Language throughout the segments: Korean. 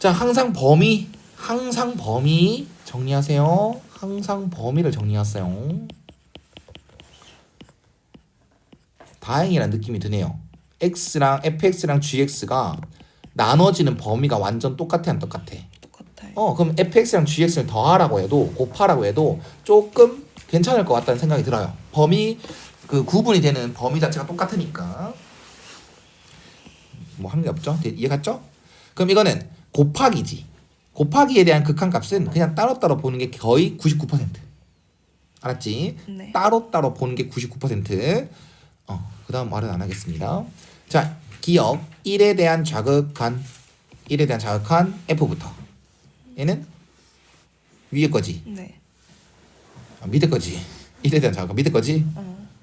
자, 항상 범위 정리하세요. 항상 범위를 정리하세요. 다행이라는 느낌이 드네요. x랑 fx랑 gx가 나눠지는 범위가 완전 똑같아 안 똑같아? 똑같아요. 그럼 fx랑 gx를 더하라고 해도 곱하라고 해도 조금 괜찮을 것 같다는 생각이 들어요. 범위 그 구분이 되는 범위 자체가 똑같으니까 뭐 하는 게 없죠. 이해갔죠? 그럼 이거는 곱하기지. 곱하기에 대한 극한값은 그냥 따로따로 보는 게 거의 99%. 알았지? 네. 따로따로 보는 게 99%. 그 다음 말은 안 하겠습니다. 자, 기억 1에 대한 자극한 F부터. 얘는 위에 거지. 네. 밑에 거지. 1에 대한 자극한 밑에 거지.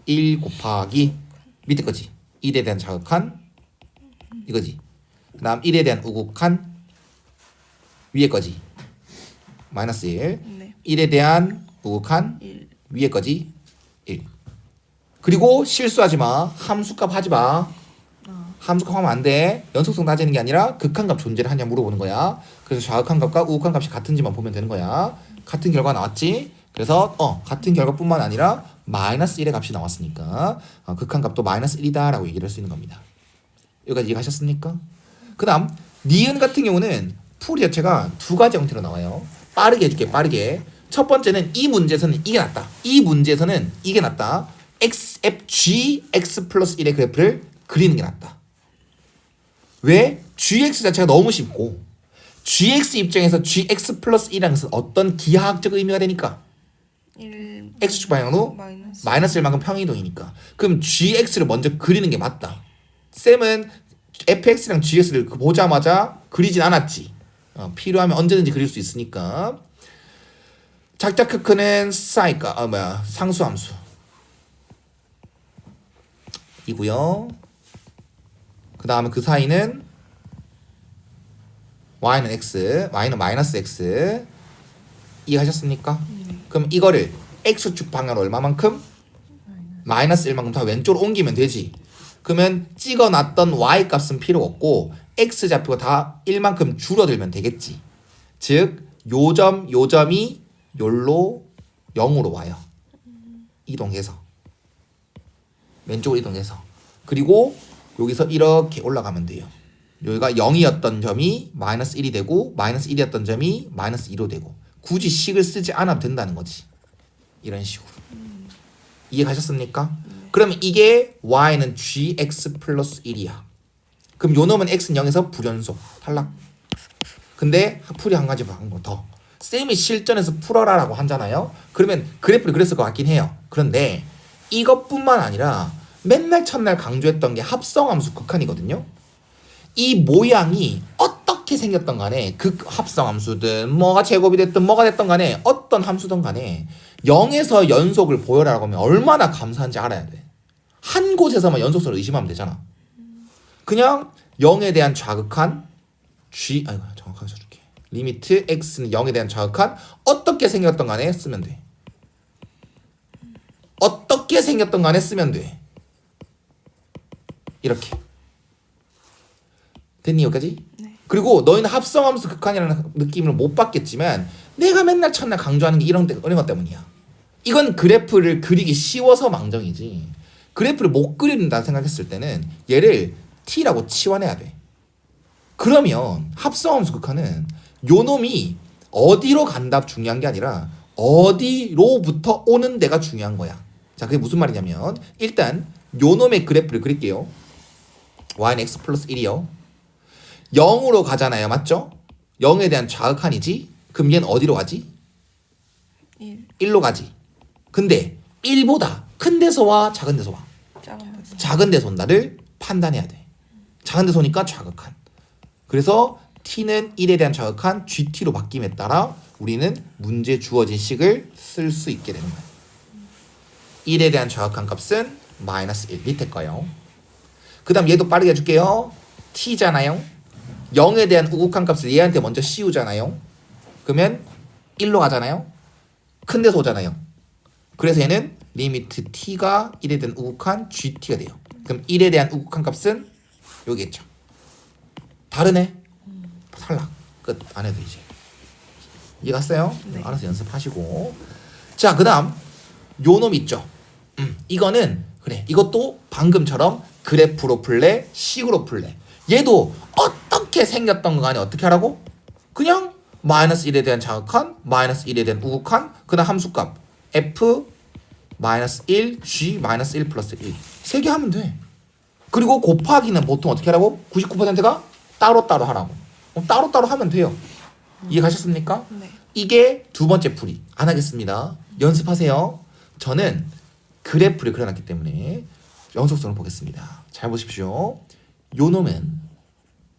1 곱하기 밑에 거지. 1에 대한 자극한 이거지. 그 다음 1에 대한 우극한 위에 거지. 마이너스 1. 네. 1에 대한 우극한 1. 위에 거지. 1. 그리고 실수하지 마. 함수값 하지 마. 함수값 하면 안 돼. 연속성 따지는 게 아니라 극한값 존재를 하냐 물어보는 거야. 그래서 좌극한 값과 우극한 값이 같은지만 보면 되는 거야. 같은 결과 나왔지? 그래서 같은 결과뿐만 아니라 마이너스 1의 값이 나왔으니까 극한값도 마이너스 1이다 라고 얘기를 할 수 있는 겁니다. 여기까지 이해하셨습니까? 그 다음 니은 같은 경우는 풀이 자체가 두 가지 형태로 나와요. 빠르게 해줄게. 빠르게. 첫 번째는 이 문제에서는 이게 낫다. 이 문제에서는 이게 낫다. g x 플러스 1의 그래프를 그리는 게 낫다. 왜? gx 자체가 너무 쉽고 gx 입장에서 gx 플러스 1이라는 것은 어떤 기하학적 의미가 되니까 1. x축 방향으로 마이너스 1만큼 평행이동이니까 그럼 gx를 먼저 그리는 게 맞다. 쌤은 fx랑 gx를 보자마자 그리진 않았지. 필요하면 언제든지 그릴 수 있으니까. 작자 크크는 상수함수 이고요. 그 다음에 그 사이는 y는 x, y는 마이너스 x. 이해하셨습니까? 그럼 이거를 x축 방향으로 얼마만큼? 마이너스 1만큼 다 왼쪽으로 옮기면 되지. 그러면 찍어놨던 y 값은 필요 없고 x 좌표가 다 1만큼 줄어들면 되겠지. 즉 요점이 요로 0으로 와요. 이동해서 왼쪽으로 이동해서 그리고 여기서 이렇게 올라가면 돼요. 여기가 0이었던 점이 마이너스 1이 되고 마이너스 1이었던 점이 마이너스 2로 되고 굳이 식을 쓰지 않아도 된다는 거지. 이런 식으로. 이해 가셨습니까? 그러면 이게 y는 gx 플러스 1이야. 그럼 요 놈은 x는 0에서 불연속 탈락. 근데 풀이 한 가지 한 거 더. 쌤이 실전에서 풀어라라고 하잖아요. 그러면 그래프를 그렸을 것 같긴 해요. 그런데 이것뿐만 아니라 맨날 첫날 강조했던 게 합성함수 극한이거든요. 이 모양이 어떻게 생겼던 간에 합성함수든 뭐가 제곱이 됐든 뭐가 됐던 간에 어떤 함수든 간에 0에서 연속을 보여라라고 하면 얼마나 감사한지 알아야 돼. 한 곳에서만 연속성을 의심하면 되잖아. 그냥 0에 대한 좌극한 정확하게 써줄게. 리미트 x는 0에 대한 좌극한 어떻게 생겼던 간에 쓰면 돼. 어떻게 생겼던 간에 쓰면 돼. 이렇게. 됐니 여기까지? 네. 그리고 너희는 합성함수 극한이라는 느낌을 못 받겠지만 내가 맨날 첫날 강조하는 게 이런 것 때문이야. 이건 그래프를 그리기 쉬워서 망정이지. 그래프를 못 그린다 생각했을 때는 얘를 t라고 치환해야 돼. 그러면 합성함수 극한은 요 놈이 어디로 간다 중요한 게 아니라 어디로부터 오는 데가 중요한 거야. 자, 그게 무슨 말이냐면 일단 요 놈의 그래프를 그릴게요. y는 x 플러스 1이요. 0으로 가잖아요. 맞죠? 0에 대한 좌극한이지. 그럼 얘는 어디로 가지? 1. 1로 가지. 근데 1보다 큰 데서 와 작은 데서 와? 작은 데서. 작은 데서 온다를 판단해야 돼. 작은 데서 오니까 좌극한. 그래서 t는 1에 대한 좌극한 gt로 바뀜에 따라 우리는 문제 주어진 식을 쓸 수 있게 되는 거예요. 1에 대한 좌극한 값은 마이너스 1 밑에 거요. 그 다음 얘도 빠르게 해줄게요. t잖아요. 0에 대한 우극한 값을 얘한테 먼저 씌우잖아요. 그러면 1로 가잖아요. 큰 데서 오잖아요. 그래서 얘는 리미트 t가 1에 대한 우극한 gt가 돼요. 그럼 1에 대한 우극한 값은 여기겠죠. 다르네. 탈락. 끝. 안 해도 이제. 이해 갔어요? 네. 알아서 연습하시고. 자, 그다음 요 놈 있죠. 이거는 그래. 이것도 방금처럼 그래프로 풀래, 식으로 풀래. 얘도 어떻게 생겼던 거 간에 어떻게 하라고? 그냥 마이너스 1에 대한 자극한, 마이너스 1에 대한 우극한, 그다음 함수값 f 마이너스 1, g 마이너스 1 플러스 1. 세 개 하면 돼. 그리고 곱하기는 보통 어떻게 하라고? 99%가 따로따로 하라고. 그럼 따로따로 하면 돼요. 이해 가셨습니까? 네. 이게 두 번째 풀이. 안 하겠습니다. 연습하세요. 저는 그래프를 그려놨기 때문에 연속선을 보겠습니다. 잘 보십시오. 요 놈은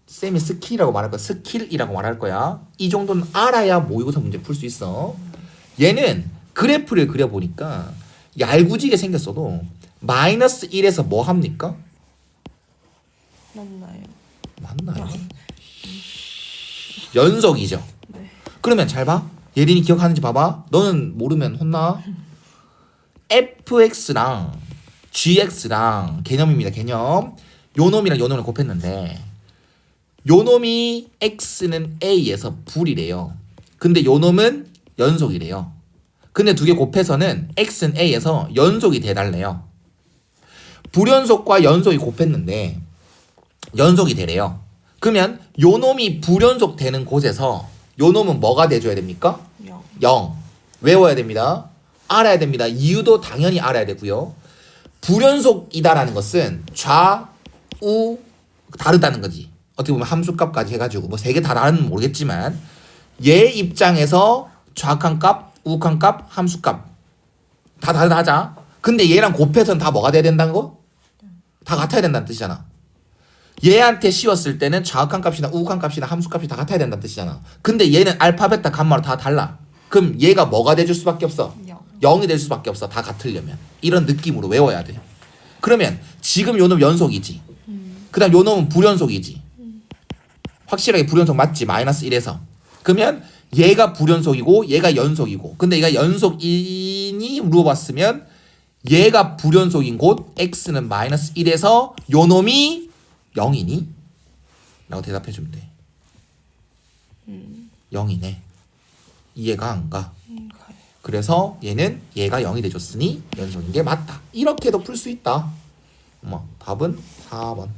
쌤이 스킬이라고 말할 거야. 스킬이라고 말할 거야. 이 정도는 알아야 모의고사 문제 풀 수 있어. 얘는 그래프를 그려보니까 얄궂게 생겼어도 마이너스 1에서 뭐 합니까? 맞나요? 맞나요? 연속이죠. 네. 그러면 잘 봐. 예린이 기억하는지 봐봐. 너는 모르면 혼나. fx랑 gx랑 개념입니다. 개념. 요 놈이랑 요 놈을 곱했는데 요 놈이 x는 a에서 불이래요. 근데 요 놈은 연속이래요. 근데 두 개 곱해서는 x는 a에서 연속이 돼달래요. 불연속과 연속이 곱했는데 연속이 되래요. 그러면 요 놈이 불연속 되는 곳에서 요 놈은 뭐가 돼줘야 됩니까? 0. 0. 외워야 됩니다. 알아야 됩니다. 이유도 당연히 알아야 되고요. 불연속이다라는 것은 좌우 다르다는 거지. 어떻게 보면 함수값까지 해가지고 뭐 세 개 다 다른지 모르겠지만 얘 입장에서 좌악한 값, 우악한 값, 함수값 다 다르다. 근데 얘랑 곱해서는 다 뭐가 돼야 된다는 거? 다 같아야 된다는 뜻이잖아. 얘한테 씌웠을 때는 좌악한 값이나 우악한 값이나 함수값이 다 같아야 된다는 뜻이잖아. 근데 얘는 알파, 베타, 감마로 다 달라. 그럼 얘가 뭐가 돼줄 수밖에 없어? 0. 0이 될 수밖에 없어. 다 같으려면. 이런 느낌으로 외워야 돼. 그러면 지금 요 놈 연속이지. 그 다음 요 놈은 불연속이지. 확실하게 불연속 맞지? 마이너스 1에서. 그러면 얘가 불연속이고 얘가 연속이고. 근데 얘가 연속이니 물어봤으면 얘가 불연속인 곳 x는 마이너스 1에서 요 놈이 0이니? 라고 대답해 주면 돼. 0이네. 이해가 안 가. 가요. 그래서 얘는 얘가 0이 돼줬으니 연속인 게 맞다. 이렇게도 풀 수 있다. 답은 4번.